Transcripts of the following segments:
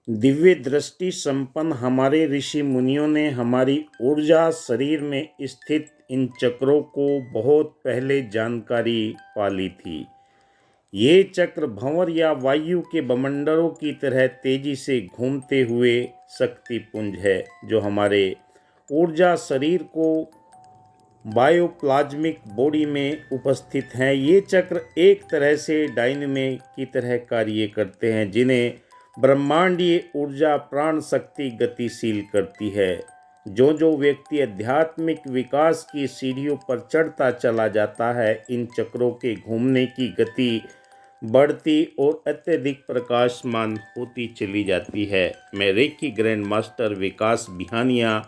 दिव्य दृष्टि संपन्न हमारे ऋषि मुनियों ने हमारी ऊर्जा शरीर में स्थित इन चक्रों को बहुत पहले जानकारी पा ली थी। ये चक्र भंवर या वायु के बमंडलों की तरह तेजी से घूमते हुए शक्ति पुंज है जो हमारे ऊर्जा शरीर को बायोप्लाज्मिक बॉडी में उपस्थित हैं। ये चक्र एक तरह से डायनेमिक की तरह कार्य करते हैं जिन्हें ब्रह्मांडीय ऊर्जा प्राण शक्ति गतिशील करती है। जो जो व्यक्ति आध्यात्मिक विकास की सीढ़ियों पर चढ़ता चला जाता है, इन चक्रों के घूमने की गति बढ़ती और अत्यधिक प्रकाशमान होती चली जाती है। मैं रेकी ग्रैंड मास्टर विकास बिहानिया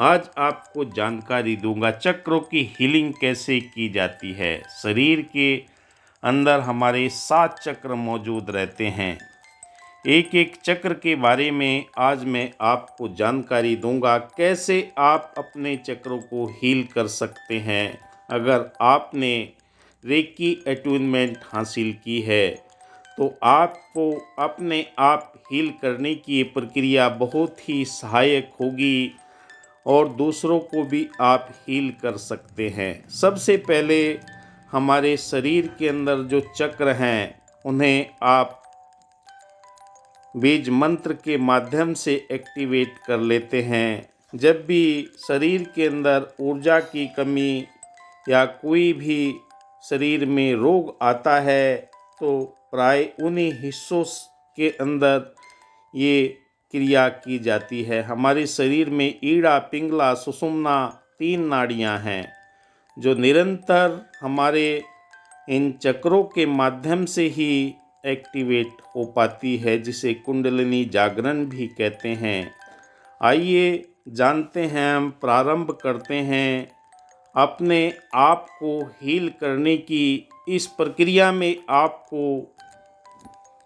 आज आपको जानकारी दूंगा चक्रों की हीलिंग कैसे की जाती है। शरीर के अंदर हमारे 7 चक्र मौजूद रहते हैं। एक एक चक्र के बारे में आज मैं आपको जानकारी दूंगा, कैसे आप अपने चक्रों को हील कर सकते हैं। अगर आपने रेकी अटूनमेंट हासिल की है तो आपको अपने आप हील करने की प्रक्रिया बहुत ही सहायक होगी और दूसरों को भी आप हील कर सकते हैं। सबसे पहले हमारे शरीर के अंदर जो चक्र हैं उन्हें आप बीज मंत्र के माध्यम से एक्टिवेट कर लेते हैं। जब भी शरीर के अंदर ऊर्जा की कमी या कोई भी शरीर में रोग आता है तो प्राय उन्हीं हिस्सों के अंदर ये क्रिया की जाती है। हमारे शरीर में ईड़ा, पिंगला, सुषुम्ना 3 नाड़ियां हैं जो निरंतर हमारे इन चक्रों के माध्यम से ही एक्टिवेट हो पाती है, जिसे कुंडलिनी जागरण भी कहते हैं। आइए जानते हैं, हम प्रारंभ करते हैं अपने आप को हील करने की। इस प्रक्रिया में आपको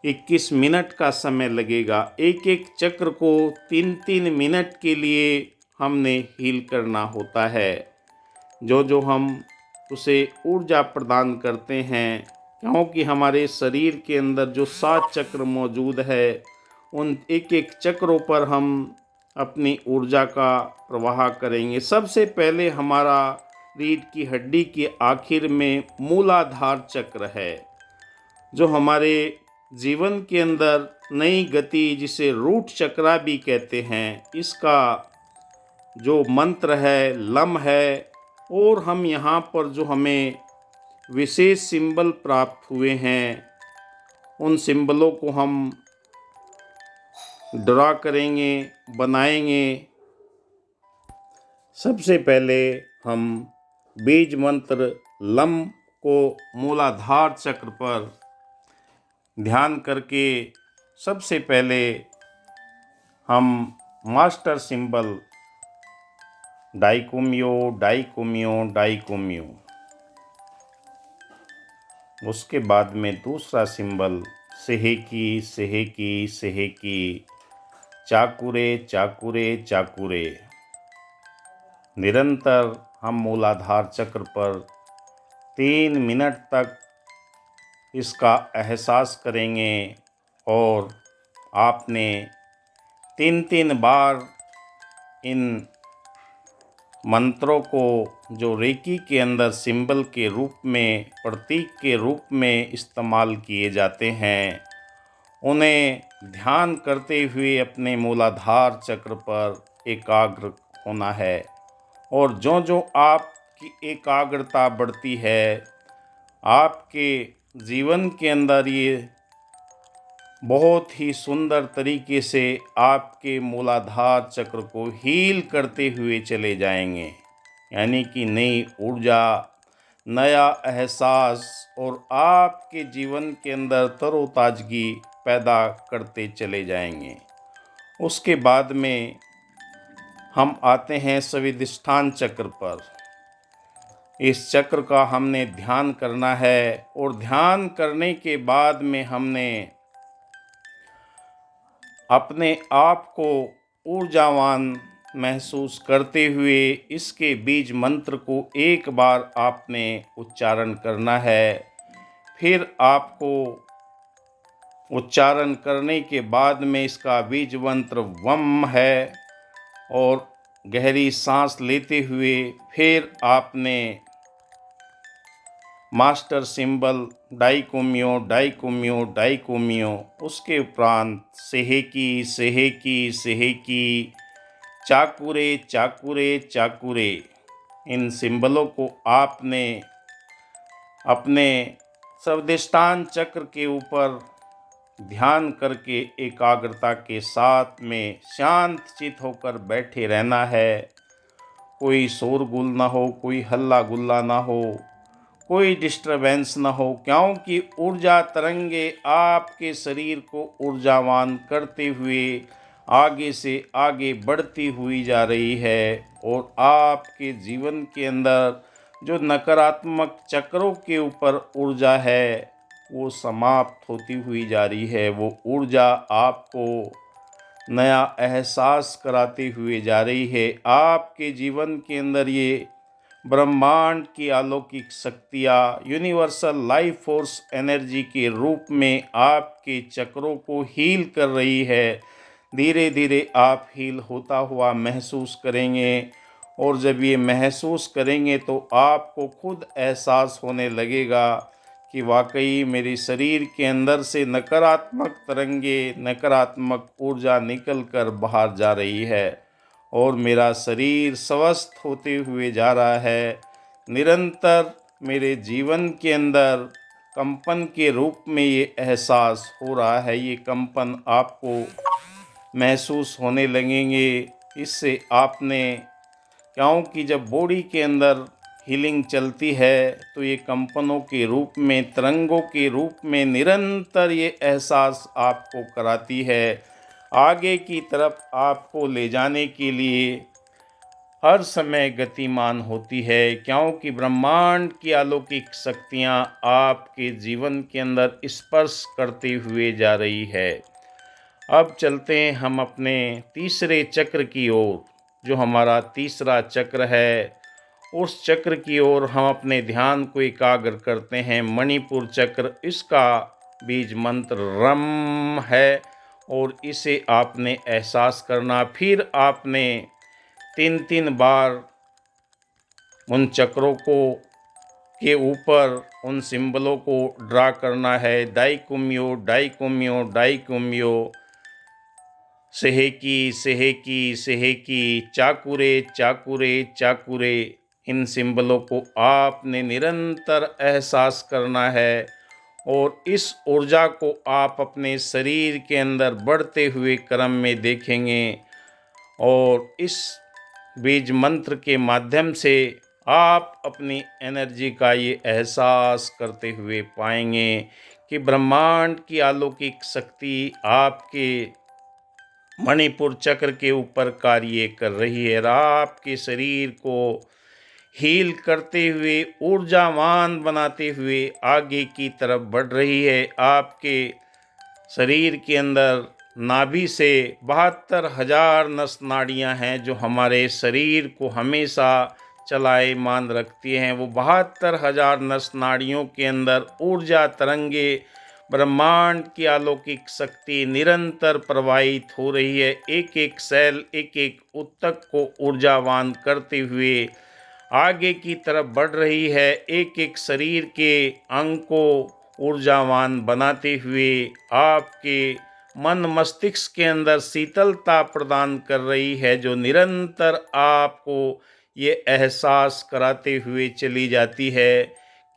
21 मिनट का समय लगेगा। एक एक चक्र को 3-3 मिनट के लिए हमने हील करना होता है। जो हम उसे ऊर्जा प्रदान करते हैं, क्योंकि हमारे शरीर के अंदर जो 7 चक्र मौजूद है उन एक एक चक्रों पर हम अपनी ऊर्जा का प्रवाह करेंगे। सबसे पहले हमारा रीढ़ की हड्डी के आखिर में मूलाधार चक्र है जो हमारे जीवन के अंदर नई गति, जिसे रूट चक्रा भी कहते हैं, इसका जो मंत्र है लम है। और हम यहाँ पर जो हमें विशेष सिंबल प्राप्त हुए हैं उन सिंबलों को हम ड्रा करेंगे, बनाएंगे। सबसे पहले हम बीज मंत्र लम को मूलाधार चक्र पर ध्यान करके सबसे पहले हम मास्टर सिंबल डाइकोमियो डाइकोमियो डाइकोमियो, उसके बाद में दूसरा सिंबल सेहेकी सेहेकी सेहेकी, चाकुरे चाकुरे चाकुरे। निरंतर हम मूलाधार चक्र पर 3 मिनट तक इसका एहसास करेंगे और आपने 3-3 बार इन मंत्रों को, जो रेकी के अंदर सिंबल के रूप में, प्रतीक के रूप में इस्तेमाल किए जाते हैं, उन्हें ध्यान करते हुए अपने मूलाधार चक्र पर एकाग्र होना है। और जो जो आपकी एकाग्रता बढ़ती है, आपके जीवन के अंदर ये बहुत ही सुंदर तरीके से आपके मूलाधार चक्र को हील करते हुए चले जाएंगे। यानी कि नई ऊर्जा, नया एहसास और आपके जीवन के अंदर तरोताजगी पैदा करते चले जाएंगे। उसके बाद में हम आते हैं स्वादिष्ठान चक्र पर। इस चक्र का हमने ध्यान करना है और ध्यान करने के बाद में हमने अपने आप को ऊर्जावान महसूस करते हुए इसके बीज मंत्र को एक बार आपने उच्चारण करना है। फिर आपको उच्चारण करने के बाद में इसका बीज मंत्र वम है और गहरी सांस लेते हुए फिर आपने मास्टर सिंबल डाइकोमियो डाइकोमियो डाइकोमियो, उसके उपरांत सेहेकी सेहेकी सेहेकी, चाकुरे चाकुरे चाकुरे, इन सिंबलों को आपने अपने स्वादिष्टान चक्र के ऊपर ध्यान करके एकाग्रता के साथ में शांत चित होकर बैठे रहना है। कोई शोरगुल ना हो, कोई हल्ला गुल्ला ना हो, कोई डिस्टरबेंस ना हो, क्योंकि ऊर्जा तरंगे आपके शरीर को ऊर्जावान करते हुए आगे से आगे बढ़ती हुई जा रही है और आपके जीवन के अंदर जो नकारात्मक चक्रों के ऊपर ऊर्जा है वो समाप्त होती हुई जा रही है। वो ऊर्जा आपको नया एहसास कराते हुए जा रही है। आपके जीवन के अंदर ये ब्रह्मांड की अलौकिक शक्तियाँ यूनिवर्सल लाइफ फोर्स एनर्जी के रूप में आपके चक्रों को हील कर रही है। धीरे धीरे आप हील होता हुआ महसूस करेंगे और जब ये महसूस करेंगे तो आपको खुद एहसास होने लगेगा कि वाकई मेरे शरीर के अंदर से नकारात्मक तरंगे, नकारात्मक ऊर्जा निकल कर बाहर जा रही है और मेरा शरीर स्वस्थ होते हुए जा रहा है। निरंतर मेरे जीवन के अंदर कंपन के रूप में ये एहसास हो रहा है। ये कंपन आपको महसूस होने लगेंगे। इससे आपने, क्योंकि जब बॉडी के अंदर हीलिंग चलती है तो ये कंपनों के रूप में, तरंगों के रूप में निरंतर ये एहसास आपको कराती है। आगे की तरफ आपको ले जाने के लिए हर समय गतिमान होती है, क्योंकि ब्रह्मांड की अलौकिक शक्तियाँ आपके जीवन के अंदर स्पर्श करते हुए जा रही है। अब चलते हैं हम अपने तीसरे चक्र की ओर। जो हमारा तीसरा चक्र है उस चक्र की ओर हम अपने ध्यान को एकाग्र करते हैं। मणिपुर चक्र, इसका बीज मंत्र रम है और इसे आपने एहसास करना। फिर आपने 3 बार उन चक्रों को के ऊपर उन सिंबलों को ड्रा करना है। डाइकोमियो डाइकोमियो डाइकोमियो, सेहेकी सेहेकी सेहेकी, चाकुरे चाकुरे चाकुरे, इन सिंबलों को आपने निरंतर एहसास करना है और इस ऊर्जा को आप अपने शरीर के अंदर बढ़ते हुए क्रम में देखेंगे और इस बीज मंत्र के माध्यम से आप अपनी एनर्जी का ये एहसास करते हुए पाएंगे कि ब्रह्मांड की अलौकिक शक्ति आपके मणिपुर चक्र के ऊपर कार्य कर रही है और आपके शरीर को हील करते हुए, ऊर्जावान बनाते हुए आगे की तरफ बढ़ रही है। आपके शरीर के अंदर नाभि से 72,000 नस नाड़ियाँ हैं जो हमारे शरीर को हमेशा चलाएमान रखती हैं। वो 72,000 नस नाड़ियों के अंदर ऊर्जा तरंगे, ब्रह्मांड की अलौकिक शक्ति निरंतर प्रवाहित हो रही है। एक एक सेल, एक एक ऊतक को ऊर्जावान करते हुए आगे की तरफ बढ़ रही है। एक एक शरीर के अंग को ऊर्जावान बनाते हुए आपके मन मस्तिष्क के अंदर शीतलता प्रदान कर रही है, जो निरंतर आपको ये एहसास कराते हुए चली जाती है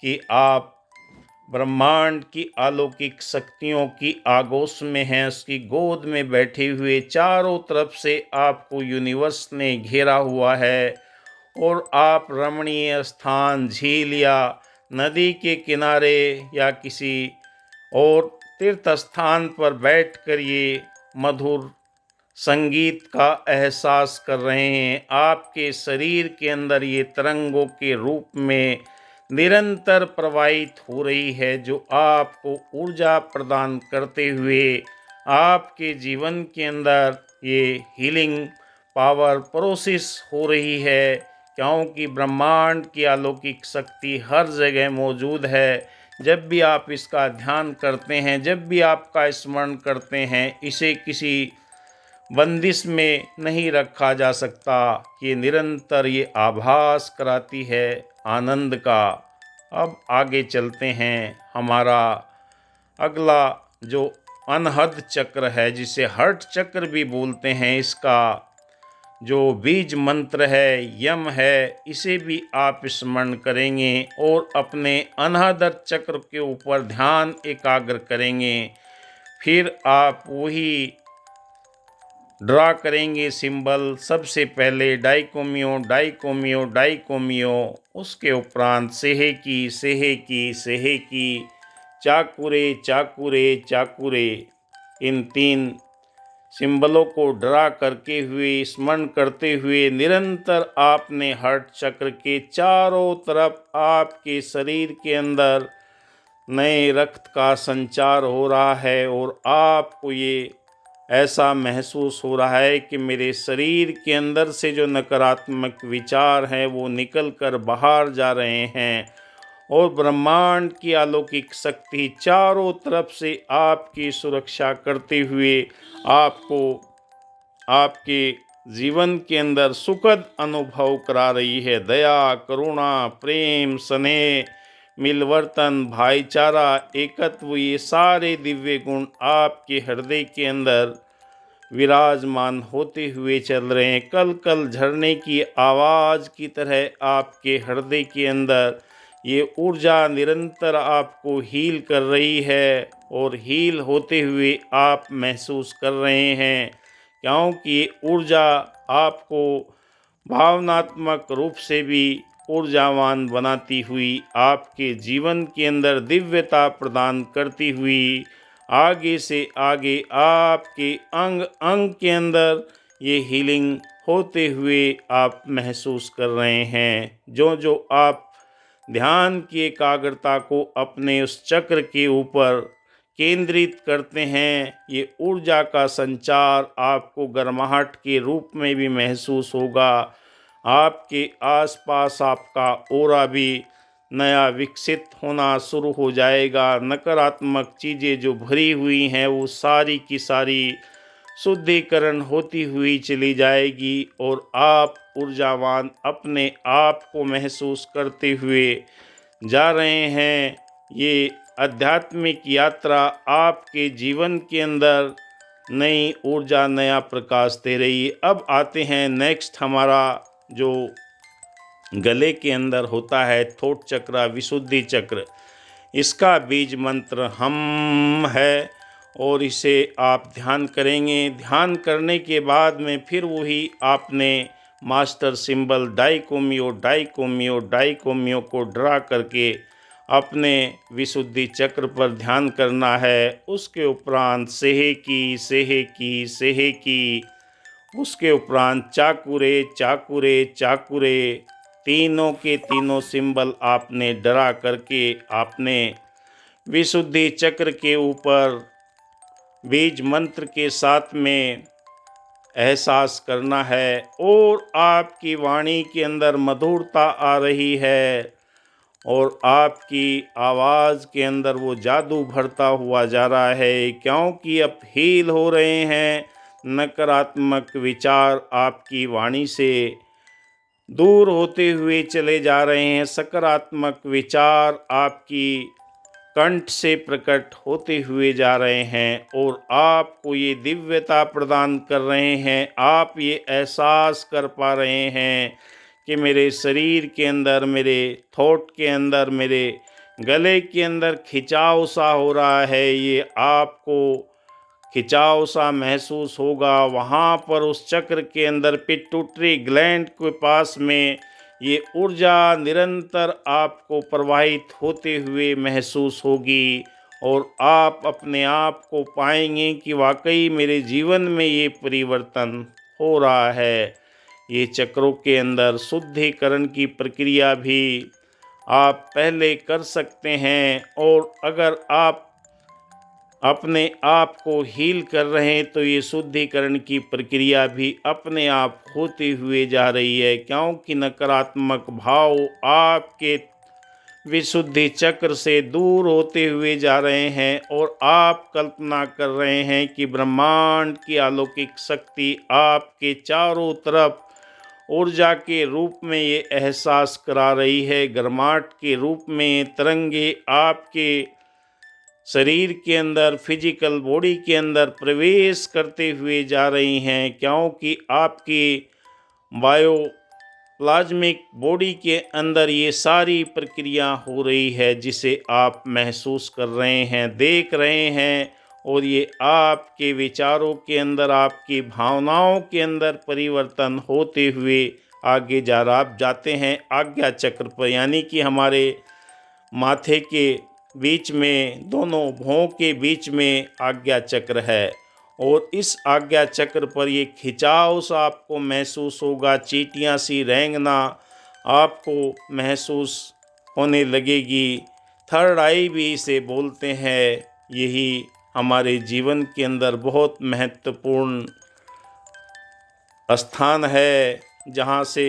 कि आप ब्रह्मांड की अलौकिक शक्तियों की आगोश में हैं, उसकी गोद में बैठे हुए। चारों तरफ से आपको यूनिवर्स ने घेरा हुआ है और आप रमणीय स्थान, झील या नदी के किनारे या किसी और तीर्थ स्थान पर बैठकर ये मधुर संगीत का एहसास कर रहे हैं। आपके शरीर के अंदर ये तरंगों के रूप में निरंतर प्रवाहित हो रही है, जो आपको ऊर्जा प्रदान करते हुए आपके जीवन के अंदर ये हीलिंग पावर प्रोसेस हो रही है, क्योंकि ब्रह्मांड की अलौकिक शक्ति हर जगह मौजूद है। जब भी आप इसका ध्यान करते हैं, जब भी आपका स्मरण करते हैं, इसे किसी बंदिश में नहीं रखा जा सकता। ये निरंतर ये आभास कराती है आनंद का। अब आगे चलते हैं। हमारा अगला जो अनहद चक्र है, जिसे हर्ट चक्र भी बोलते हैं, इसका जो बीज मंत्र है, यम है, इसे भी आप स्मरण करेंगे और अपने अनहद चक्र के ऊपर ध्यान एकाग्र करेंगे। फिर आप वही ड्रा करेंगे सिंबल। सबसे पहले डाइकोमियो डाइकोमियो डाइकोमियो, उसके उपरांत सेहेकी सेहेकी सेहेकी, चाकुरे चाकुरे चाकुरे। इन 3 सिंबलों को ड्रा करके हुए, स्मरण करते हुए निरंतर आपने हार्ट चक्र के चारों तरफ आपके शरीर के अंदर नए रक्त का संचार हो रहा है और आपको ये ऐसा महसूस हो रहा है कि मेरे शरीर के अंदर से जो नकारात्मक विचार हैं वो निकल कर बाहर जा रहे हैं और ब्रह्मांड की अलौकिक शक्ति चारों तरफ से आपकी सुरक्षा करते हुए आपको आपके जीवन के अंदर सुखद अनुभव करा रही है। दया, करुणा, प्रेम, स्नेह, मिलवर्तन, भाईचारा, एकत्व, ये सारे दिव्य गुण आपके हृदय के अंदर विराजमान होते हुए चल रहे हैं। कल कल झरने की आवाज़ की तरह आपके हृदय के अंदर ये ऊर्जा निरंतर आपको हील कर रही है और हील होते हुए आप महसूस कर रहे हैं, क्योंकि ये ऊर्जा आपको भावनात्मक रूप से भी ऊर्जावान बनाती हुई, आपके जीवन के अंदर दिव्यता प्रदान करती हुई आगे से आगे आपके अंग अंग के अंदर ये हीलिंग होते हुए आप महसूस कर रहे हैं। जो जो आप ध्यान की एकाग्रता को अपने उस चक्र के ऊपर केंद्रित करते हैं, ये ऊर्जा का संचार आपको गर्माहट के रूप में भी महसूस होगा। आपके आसपास आपका ऑरा भी नया विकसित होना शुरू हो जाएगा। नकारात्मक चीज़ें जो भरी हुई हैं वो सारी की सारी शुद्धिकरण होती हुई चली जाएगी और आप ऊर्जावान अपने आप को महसूस करते हुए जा रहे हैं। ये आध्यात्मिक यात्रा आपके जीवन के अंदर नई ऊर्जा, नया प्रकाश दे रही है। अब आते हैं नेक्स्ट, हमारा जो गले के अंदर होता है थोट चक्र, विशुद्धि चक्र। इसका बीज मंत्र हम है और इसे आप ध्यान करेंगे। ध्यान करने के बाद में फिर वही आपने मास्टर सिंबल डाइकोमियो डाइकोमियो डाइकोमियो को ड्रा करके अपने विशुद्धि चक्र पर ध्यान करना है। उसके उपरांत सेहेकी सेहेकी सेहेकी, उसके उपरांत चाकुरे चाकुरे चाकुरे, तीनों के तीनों सिंबल आपने ड्रा करके आपने विशुद्धि चक्र के ऊपर बीज मंत्र के साथ में एहसास करना है और आपकी वाणी के अंदर मधुरता आ रही है और आपकी आवाज़ के अंदर वो जादू भरता हुआ जा रहा है, क्योंकि अब हील हो रहे हैं। नकारात्मक विचार आपकी वाणी से दूर होते हुए चले जा रहे हैं। सकारात्मक विचार आपकी कंठ से प्रकट होते हुए जा रहे हैं और आपको ये दिव्यता प्रदान कर रहे हैं। आप ये एहसास कर पा रहे हैं कि मेरे शरीर के अंदर, मेरे थॉट के अंदर, मेरे गले के अंदर खिंचाव सा हो रहा है। ये आपको खिंचाव सा महसूस होगा। वहाँ पर उस चक्र के अंदर पिट्यूटरी ग्लैंड के पास में ये ऊर्जा निरंतर आपको प्रवाहित होते हुए महसूस होगी और आप अपने आप को पाएंगे कि वाकई मेरे जीवन में ये परिवर्तन हो रहा है। ये चक्रों के अंदर शुद्धिकरण की प्रक्रिया भी आप पहले कर सकते हैं और अगर आप अपने आप को हील कर रहे हैं तो ये शुद्धिकरण की प्रक्रिया भी अपने आप होते हुए जा रही है, क्योंकि नकारात्मक भाव आपके विशुद्धि चक्र से दूर होते हुए जा रहे हैं और आप कल्पना कर रहे हैं कि ब्रह्मांड की अलौकिक शक्ति आपके चारों तरफ ऊर्जा के रूप में ये एहसास करा रही है। गर्माहट के रूप में तरंगे आपके शरीर के अंदर, फिजिकल बॉडी के अंदर प्रवेश करते हुए जा रही हैं, क्योंकि आपकी बायो प्लाज्मिक बॉडी के अंदर ये सारी प्रक्रिया हो रही है, जिसे आप महसूस कर रहे हैं, देख रहे हैं। और ये आपके विचारों के अंदर, आपकी भावनाओं के अंदर परिवर्तन होते हुए आगे आप जाते हैं आज्ञा चक्र पर, यानी कि हमारे माथे के बीच में, दोनों भौं के बीच में आज्ञा चक्र है। और इस आज्ञा चक्र पर ये खिंचाव सा आपको महसूस होगा, चींटियाँ सी रेंगना आपको महसूस होने लगेगी। थर्ड आई भी इसे बोलते हैं। यही हमारे जीवन के अंदर बहुत महत्वपूर्ण स्थान है, जहाँ से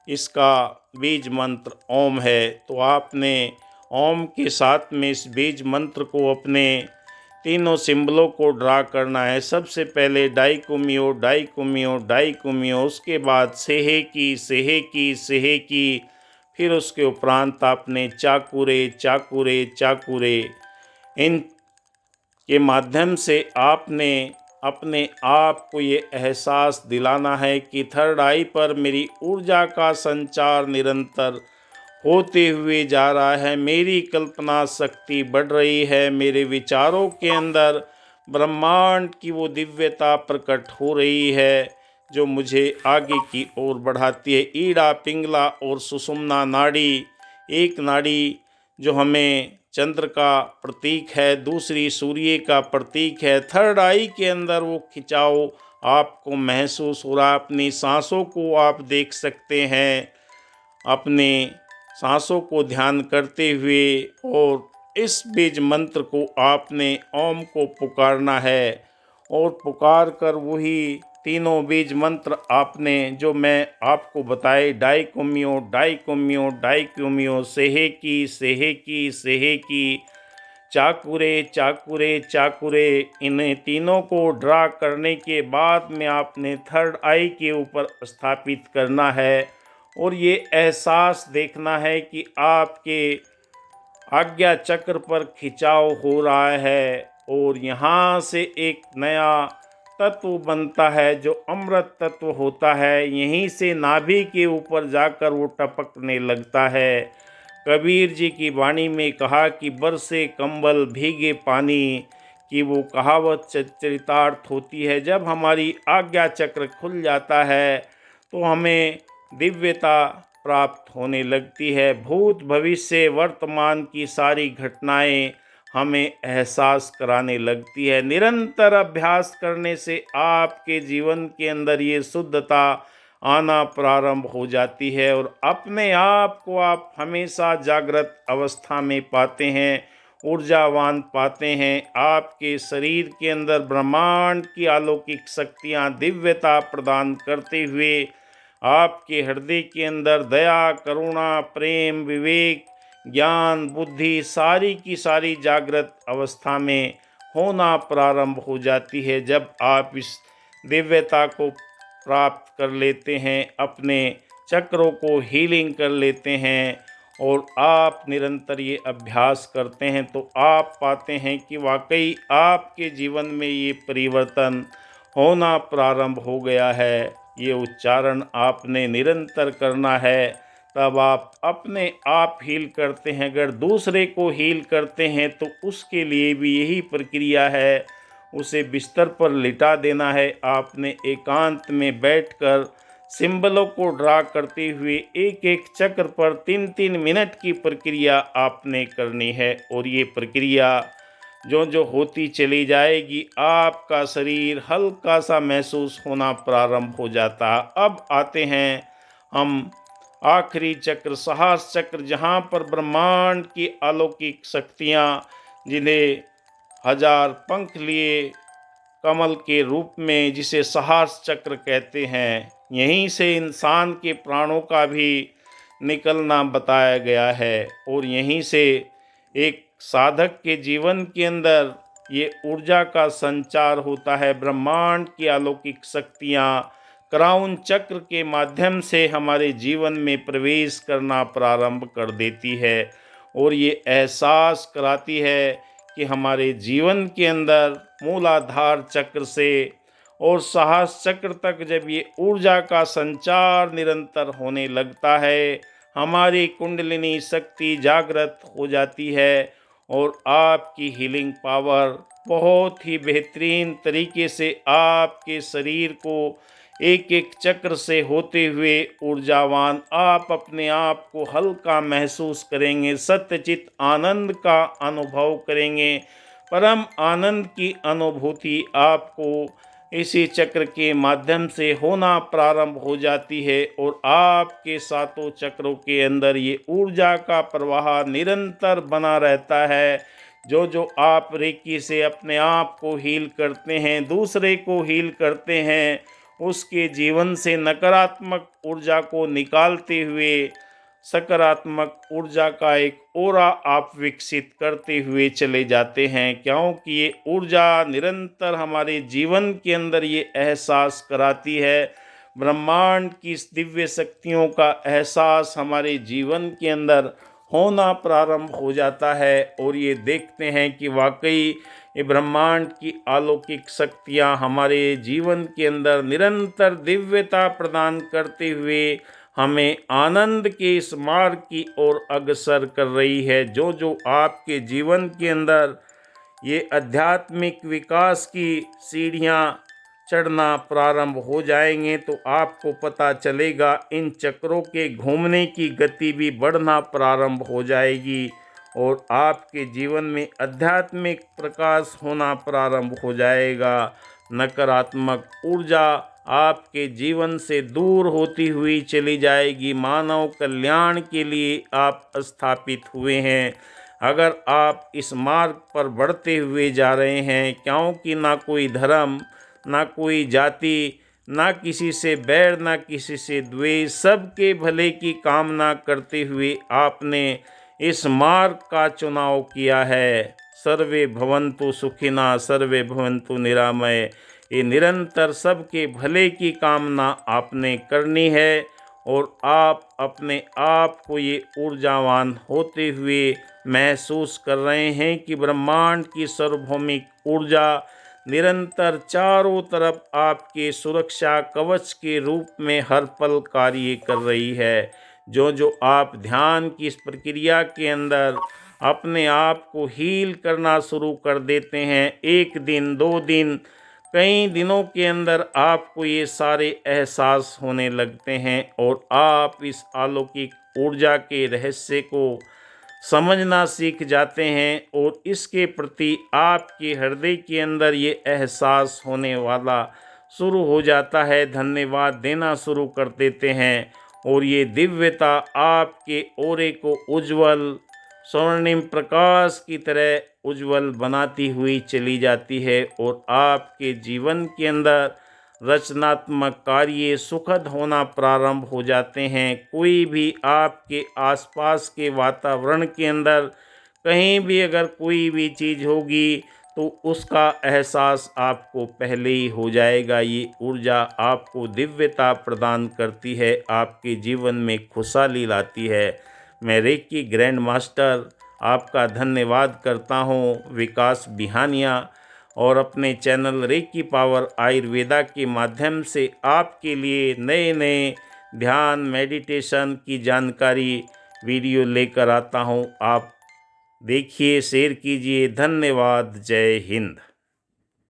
इसका बीज मंत्र ओम है। तो आपने ओम के साथ में इस बीज मंत्र को, अपने तीनों सिंबलों को ड्रा करना है। सबसे पहले डाइकुमियो डाइकुमियो डाइकुमियो, उसके बाद सेहेकी सेहेकी सेहेकी, फिर उसके उपरांत आपने चाकुरे चाकुरे चाकुरे। इन के माध्यम से आपने अपने आप को ये एहसास दिलाना है कि थर्ड आई पर मेरी ऊर्जा का संचार निरंतर होते हुए जा रहा है, मेरी कल्पना शक्ति बढ़ रही है, मेरे विचारों के अंदर ब्रह्मांड की वो दिव्यता प्रकट हो रही है, जो मुझे आगे की ओर बढ़ाती है। ईड़ा, पिंगला और सुषुम्ना नाड़ी, एक नाड़ी जो हमें चंद्र का प्रतीक है, दूसरी सूर्य का प्रतीक है। थर्ड आई के अंदर वो खिंचाव आपको महसूस हो रहा है। अपनी सांसों को आप देख सकते हैं, अपने सांसों को ध्यान करते हुए, और इस बीज मंत्र को आपने ओम को पुकारना है। और पुकार कर वही तीनों बीज मंत्र आपने, जो मैं आपको बताए, डाइकुमियो डाइकुमियो डाइकुमियो, सेहेकी सेहेकी सेहेकी, चाकुरे चाकुरे चाकुरे, इन तीनों को ड्रा करने के बाद में आपने थर्ड आई के ऊपर स्थापित करना है। और ये एहसास देखना है कि आपके आज्ञा चक्र पर खिंचाव हो रहा है, और यहाँ से एक नया तत्व बनता है जो अमृत तत्व होता है। यहीं से नाभि के ऊपर जाकर वो टपकने लगता है। कबीर जी की वाणी में कहा कि बरसे कंबल भीगे पानी की वो कहावत चरितार्थ होती है। जब हमारी आज्ञा चक्र खुल जाता है तो हमें दिव्यता प्राप्त होने लगती है। भूत भविष्य वर्तमान की सारी घटनाएं हमें एहसास कराने लगती है। निरंतर अभ्यास करने से आपके जीवन के अंदर ये शुद्धता आना प्रारंभ हो जाती है, और अपने आप को आप हमेशा जागृत अवस्था में पाते हैं, ऊर्जावान पाते हैं। आपके शरीर के अंदर ब्रह्मांड की अलौकिक शक्तियाँ दिव्यता प्रदान करते हुए आपके हृदय के अंदर दया, करुणा, प्रेम, विवेक, ज्ञान, बुद्धि सारी की सारी जागृत अवस्था में होना प्रारंभ हो जाती है। जब आप इस दिव्यता को प्राप्त कर लेते हैं, अपने चक्रों को हीलिंग कर लेते हैं, और आप निरंतर ये अभ्यास करते हैं, तो आप पाते हैं कि वाकई आपके जीवन में ये परिवर्तन होना प्रारंभ हो गया है। ये उच्चारण आपने निरंतर करना है, तब आप अपने आप हील करते हैं। अगर दूसरे को हील करते हैं तो उसके लिए भी यही प्रक्रिया है, उसे बिस्तर पर लिटा देना है। आपने एकांत में बैठकर सिंबलों को ड्रा करते हुए एक एक चक्र पर 3-3 मिनट की प्रक्रिया आपने करनी है, और ये प्रक्रिया जो जो होती चली जाएगी, आपका शरीर हल्का सा महसूस होना प्रारंभ हो जाता। अब आते हैं हम आखिरी चक्र, साहस चक्र, जहाँ पर ब्रह्मांड की अलौकिक शक्तियाँ, जिन्हें 1000 पंख लिए कमल के रूप में, जिसे साहस चक्र कहते हैं, यहीं से इंसान के प्राणों का भी निकलना बताया गया है। और यहीं से एक साधक के जीवन के अंदर ये ऊर्जा का संचार होता है। ब्रह्मांड की अलौकिक शक्तियाँ क्राउन चक्र के माध्यम से हमारे जीवन में प्रवेश करना प्रारंभ कर देती है और ये एहसास कराती है कि हमारे जीवन के अंदर मूलाधार चक्र से और साहस चक्र तक जब ये ऊर्जा का संचार निरंतर होने लगता है, हमारी कुंडलिनी शक्ति जागृत हो जाती है और आपकी हीलिंग पावर बहुत ही बेहतरीन तरीके से आपके शरीर को एक एक चक्र से होते हुए ऊर्जावान आप अपने आप को हल्का महसूस करेंगे, सत्यचित आनंद का अनुभव करेंगे। परम आनंद की अनुभूति आपको इसी चक्र के माध्यम से होना प्रारंभ हो जाती है और आपके सातों चक्रों के अंदर ये ऊर्जा का प्रवाह निरंतर बना रहता है। जो जो आप रेकी से अपने आप को हील करते हैं, दूसरे को हील करते हैं, उसके जीवन से नकारात्मक ऊर्जा को निकालते हुए सकारात्मक ऊर्जा का एक ओरा आप विकसित करते हुए चले जाते हैं, क्योंकि ये ऊर्जा निरंतर हमारे जीवन के अंदर ये एहसास कराती है। ब्रह्मांड की इस दिव्य शक्तियों का एहसास हमारे जीवन के अंदर होना प्रारंभ हो जाता है और ये देखते हैं कि वाकई ये ब्रह्मांड की अलौकिक शक्तियाँ हमारे जीवन के अंदर निरंतर दिव्यता प्रदान करते हुए हमें आनंद के इस मार्ग की ओर अग्रसर कर रही है। जो जो आपके जीवन के अंदर ये आध्यात्मिक विकास की सीढ़ियाँ चढ़ना प्रारंभ हो जाएंगे तो आपको पता चलेगा इन चक्रों के घूमने की गति भी बढ़ना प्रारंभ हो जाएगी और आपके जीवन में आध्यात्मिक प्रकाश होना प्रारंभ हो जाएगा। नकारात्मक ऊर्जा आपके जीवन से दूर होती हुई चली जाएगी। मानव कल्याण के लिए आप स्थापित हुए हैं। अगर आप इस मार्ग पर बढ़ते हुए जा रहे हैं, क्योंकि ना कोई धर्म, ना कोई जाति, ना किसी से बैर, ना किसी से द्वेष, सबके भले की कामना करते हुए आपने इस मार्ग का चुनाव किया है। सर्वे भवन्तु सुखिनः, सर्वे भवन्तु निरामय। ये निरंतर सबके भले की कामना आपने करनी है और आप अपने आप को ये ऊर्जावान होते हुए महसूस कर रहे हैं कि ब्रह्मांड की सार्वभौमिक ऊर्जा निरंतर चारों तरफ आपके सुरक्षा कवच के रूप में हर पल कार्य कर रही है। जो जो आप ध्यान की इस प्रक्रिया के अंदर अपने आप को हील करना शुरू कर देते हैं, एक दिन, 2 दिन, कई दिनों के अंदर आपको ये सारे एहसास होने लगते हैं और आप इस अलौकिक ऊर्जा के रहस्य को समझना सीख जाते हैं और इसके प्रति आपके हृदय के अंदर ये एहसास होने वाला शुरू हो जाता है। धन्यवाद देना शुरू कर देते हैं और ये दिव्यता आपके ओरे को उज्जवल स्वर्णिम प्रकाश की तरह उज्जवल बनाती हुई चली जाती है और आपके जीवन के अंदर रचनात्मक कार्य सुखद होना प्रारंभ हो जाते हैं। कोई भी आपके आसपास के वातावरण के अंदर कहीं भी अगर कोई भी चीज़ होगी तो उसका एहसास आपको पहले ही हो जाएगा। ये ऊर्जा आपको दिव्यता प्रदान करती है, आपके जीवन में खुशहाली लाती है। मैं रेकी ग्रैंड मास्टर आपका धन्यवाद करता हूँ, विकास बिहानिया, और अपने चैनल रेकी पावर आयुर्वेदा के माध्यम से आपके लिए नए नए ध्यान मेडिटेशन की जानकारी वीडियो लेकर आता हूँ। आप देखिए, शेयर कीजिए। धन्यवाद। जय हिंद।